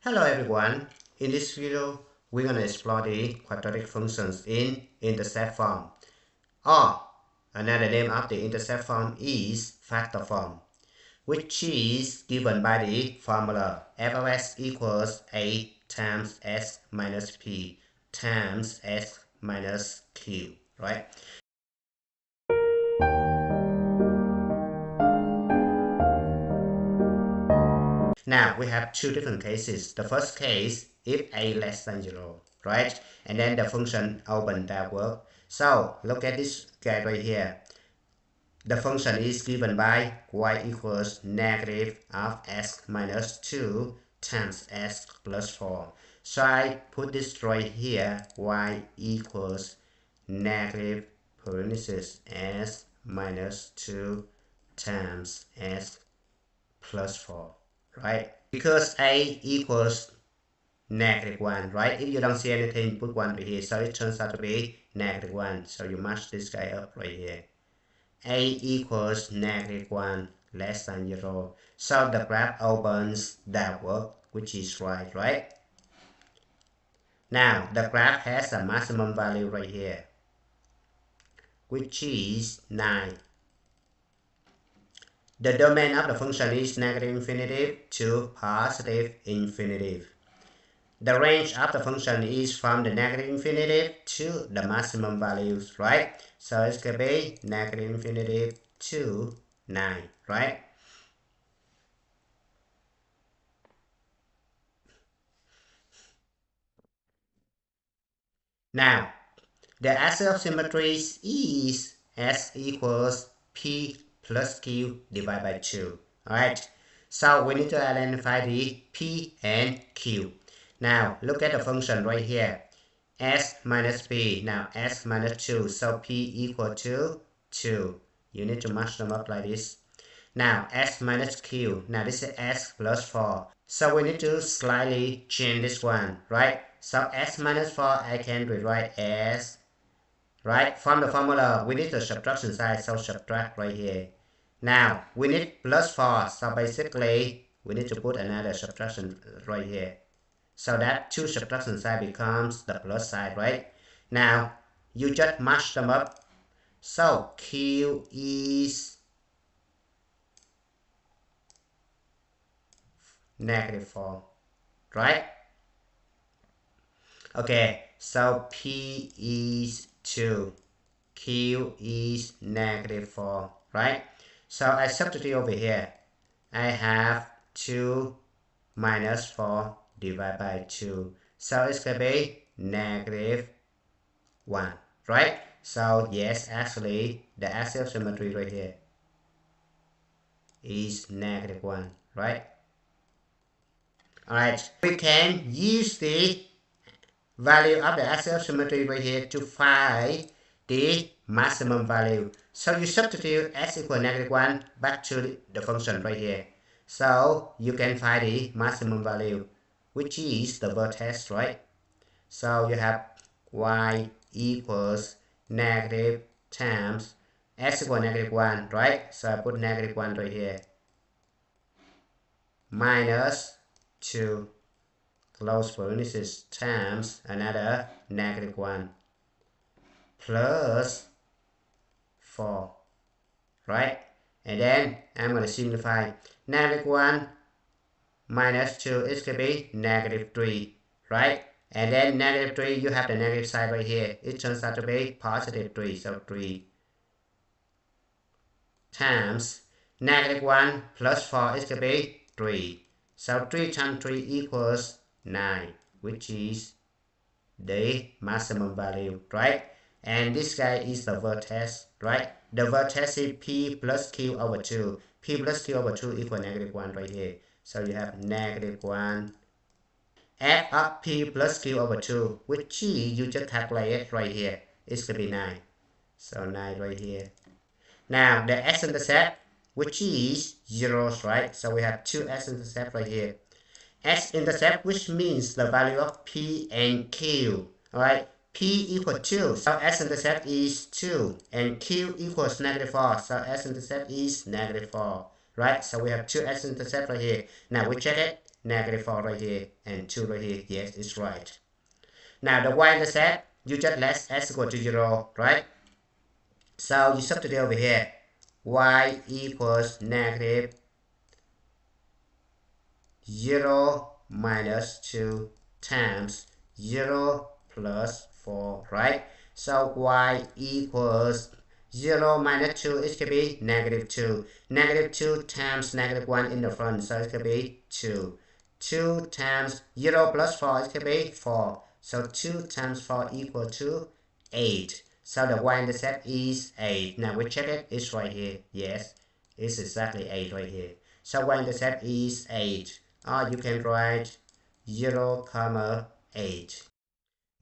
Hello everyone, in this video we're going to explore the quadratic functions in intercept form, or another name of the intercept form is factor form, which is given by the formula f of s equals a times s minus p times s minus q, right? Now we have two different cases. The first case, if a less than 0, right? And then the function open that work. So look at this guy right here. The function is given by y equals negative of s minus 2 times s plus 4. So I put this right here, y equals negative parenthesis s minus 2 times s plus 4. Right? Because a equals negative 1, right? If you don't see anything, put 1 right here. So it turns out to be negative 1. So you match this guy up right here. A equals negative 1 less than 0. So the graph opens downward, which is right? Now the graph has a maximum value right here, which is 9. The domain of the function is negative infinity to positive infinity. The range of the function is from the negative infinity to the maximum values, right? So it's going to be negative infinity to 9, right? Now, the axis of symmetries is S equals P plus Q divided by 2, alright? So we need to identify the P and Q. Now, look at the function right here. S minus P, now S minus 2, so P equal to 2. You need to match them up like this. Now, S minus Q, now this is S plus 4. So we need to slightly change this one, right? So S minus 4, I can rewrite as, right? From the formula, we need the subtraction side, so subtract right here. Now, we need plus 4, so basically, we need to put another subtraction right here. So that 2 subtraction side becomes the plus side, right? Now, you just match them up. So, Q is negative 4, right? Okay, so P is 2, Q is negative 4, right? So I substitute over here. I have 2 minus 4 divided by 2. So it's going to be negative 1, right? So yes, actually, the axis of symmetry right here is negative 1, right? Alright, we can use the value of the axis of symmetry right here to find the maximum value. So you substitute x equal negative 1 back to the function right here. So you can find the maximum value, which is the vertex, right? So you have y equals negative times x equal negative 1, right? So I put negative 1 right here. Minus 2 close parenthesis times another negative 1 plus 4, right? And then I'm going to simplify. Negative 1 minus 2 is going to be negative 3, right? And then negative 3, you have the negative side right here. It turns out to be positive 3, so 3 times negative 1 plus 4 is going to be 3. So 3 times 3 equals 9, which is the maximum value, right? And this guy is the vertex, right? The vertex is P plus Q over 2. P plus Q over 2 equals negative 1 right here. So you have negative 1. Add up P plus Q over 2, which you just calculate it right here. It's going to be 9. So 9 right here. Now the x-intercept, which is 0, right? So we have 2 x-intercept right here. X-intercept, which means the value of P and Q, alright? P equals 2, so x-intercept is 2, and Q equals negative 4, so x-intercept is negative 4, right? So we have 2 x-intercept right here. Now we check it. -4 right here and 2 right here. Yes, it's right. Now the y-intercept, you just let s equal to 0, right? So you substitute over here. Y equals -0 minus 2 times 0 plus 4, right? So y equals 0 minus 2, it could be -2. -2 times -1 in the front, so it could be 2. 2 times 0 plus 4, it could be 4. So 2 times 4 equal to 8. So the y-intercept is 8. Now we check it, it's right here. Yes, it's exactly 8 right here. So y-intercept is 8. Or you can write 0, 8.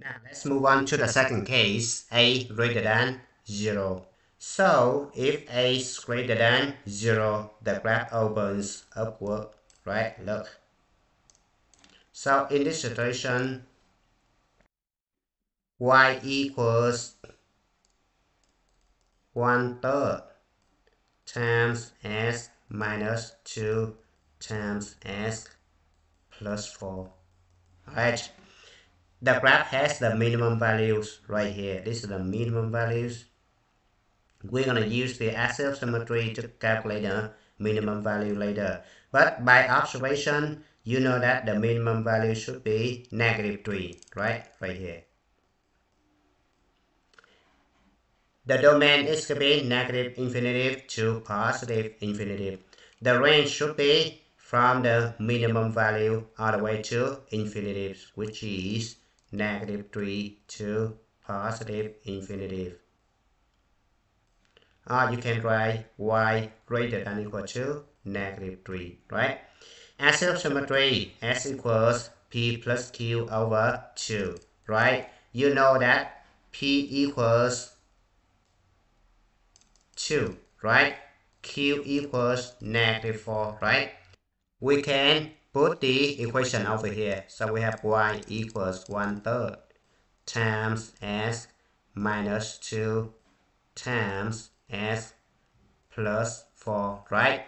Now let's move on to the second case, a greater than 0. So if a is greater than 0, the graph opens upward, right? Look. So in this situation, y equals 1/3 times s minus 2 times s plus 4. Alright. The graph has the minimum values right here. This is the minimum values. We're going to use the axial symmetry to calculate the minimum value later. But by observation, you know that the minimum value should be -3, right? Right here. The domain is to be -infinity to +infinity. The range should be from the minimum value all the way to infinity, which is -3 to +infinity. Or you can write y greater than or equal to -3, right? Axial symmetry, s equals p plus q over 2, right? You know that p equals 2, right? Q equals -4, right? We can put the equation over here. So we have y equals 1/3 times s minus 2 times s plus 4, right?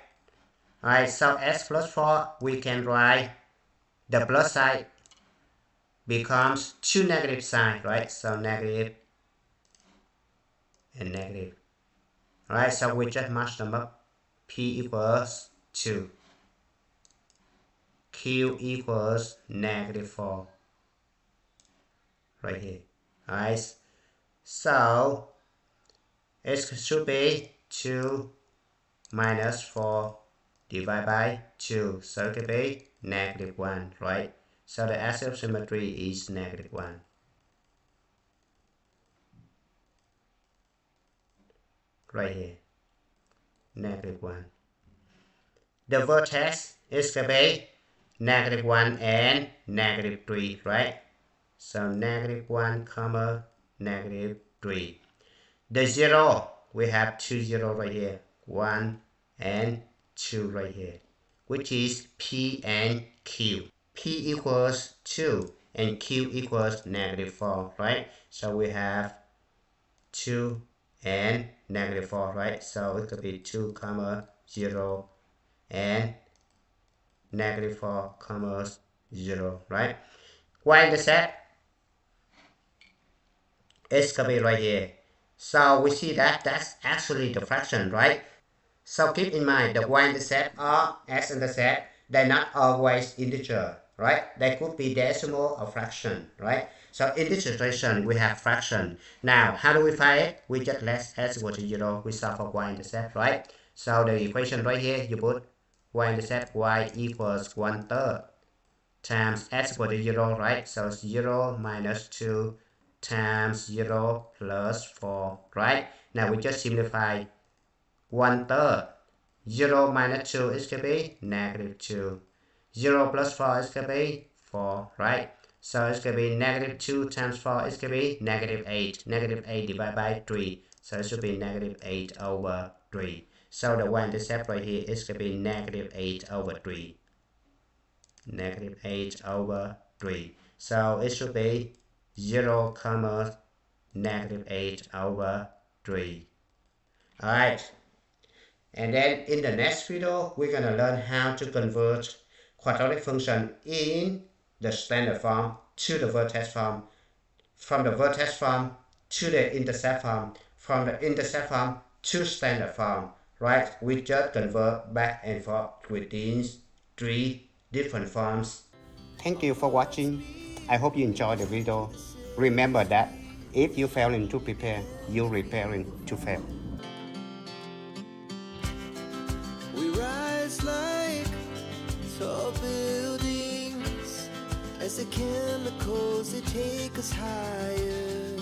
Alright, so s plus 4, we can write the plus side becomes two negative signs, right? So negative and negative. Alright, so we just match them up. P equals 2. Q equals -4. Right here. Alright, so it should be 2 minus 4 divided by 2. So it could be -1, right? So the axial symmetry is -1. Right here. -1. The vertex is going to be -1 and -3, right? So -1 comma -3. The 0, we have 2 0 right here. 1 and 2 right here, which is P and Q. P equals 2 and Q equals -4, right? So we have 2 and -4, right? So it could be 2 comma 0 and -4 comma 0, right? Y-intercept is going to be right here. So we see that that's actually the fraction, right? So keep in mind the y-intercept or x-intercept, they're not always integer, right? They could be decimal or fraction, right? So in this situation, we have fraction. Now, how do we find it? We just let s equal to 0. We solve for y-intercept, right? So the equation right here, you put y-intercept y equals 1/3 times s equal to 0, right? So 0 minus 2 times 0 plus 4, right? Now we just simplify 1/3. 0 minus 2 is going to be -2. 0 plus 4 is going to be 4, right? So it's going to be -2 times 4 is going to be -8. -8 divided by 3. So it should be -8 over 3. So the y-intercept right here is going to be -8 over 3. -8 over 3. So it should be 0 comma -8 over 3. Alright. And then in the next video, we're going to learn how to convert quadratic function in the standard form to the vertex form, from the vertex form to the intercept form, from the intercept form to standard form, right? We just convert back and forth with these three different forms. Thank you for watching. I hope you enjoyed the video. Remember that if you failing to prepare, you're preparing to fail. We rise like tall buildings as the chemicals they take us higher.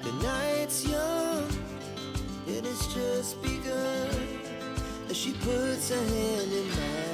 The night's young and it's just begun as she puts her hand in mine.